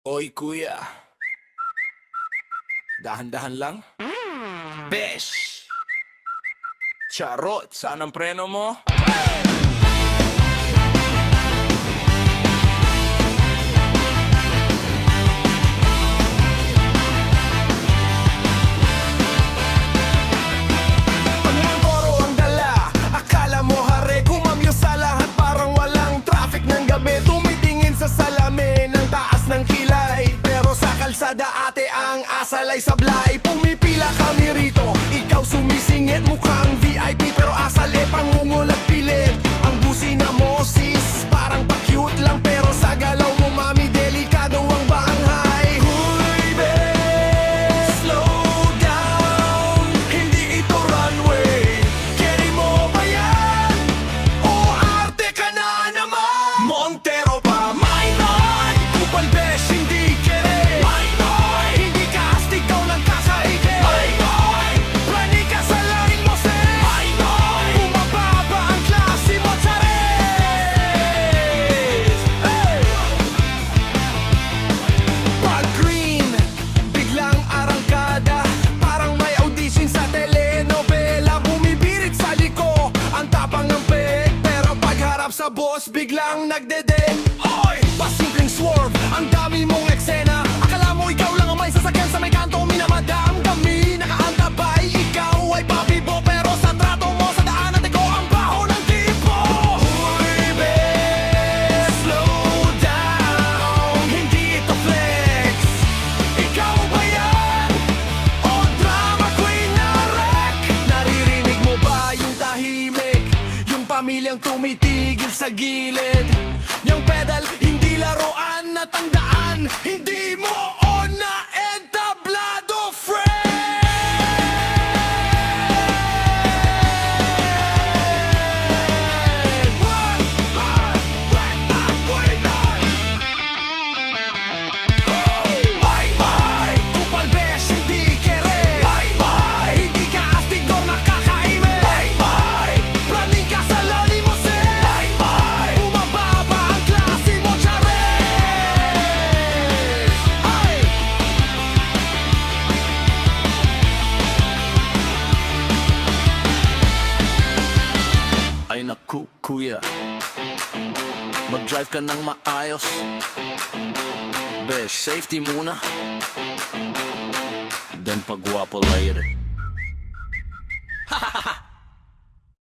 Oy kuya, dahan-dahan lang. Besh! Charot, saan ang preno mo? Pangangkoro ang dala, akala mo hare, kumamyo sa lahat parang walang traffic ng gabi. Tumitingin sa salamin ang taas ng kilay, pero sa kalsada ate ang asalay sablay. Pumipila kami rito, ikaw sumisingit, mukhang VIP pero asal pangungol at pilit. Ang busina mo sis, parang pa-cute lang, pero sa galaw mo mami, delikado ang baanghay. Huy bes, slow down, hindi ito runway. Carry mo ba yan? O arte ka na naman? Montero pa, minor, kupal besh, hindi kere. Minor, hindi ka astig, ikaw lang kakaige. Minor, prani ka sa line mo se. Minor, bumababa ang klase mo, Chares. Hey! Pag green, biglang arangkada, parang may audition sa telenovela. Bumibirit sa liko, ang tapang ng peg, pero pagharap sa boss, biglang nagdede. Oy! Pasimpleng swerve, ang dami mong eksena. Akala mo ikaw lang ang may sasakyan sa may kanto, minamadam kami nakaantabay. Ikaw ay papibo, pero sa trato mo sa daan at ikaw ang baho ng tipo. Huy bes, slow down, hindi ito flex. Ikaw ba yan? O drama queen na wreck? Naririnig mo ba yung tahimik? Yung pamilyang tumitigil sa gilid. Yung pedal, hindi laruan na tandaan. Hindi mo on na entablado, friend. Bye-bye, kupal besh, hindi kere. Bye-bye, hindi ka astig o nakakaime. Bye-bye, praning ka sa lali mo se. Bye-bye, bumababa ang klase mo, Chares. Ay! Ay naku, kuya, mag-drive ka ng maayos. Besh, safety muna, then pagwapo later.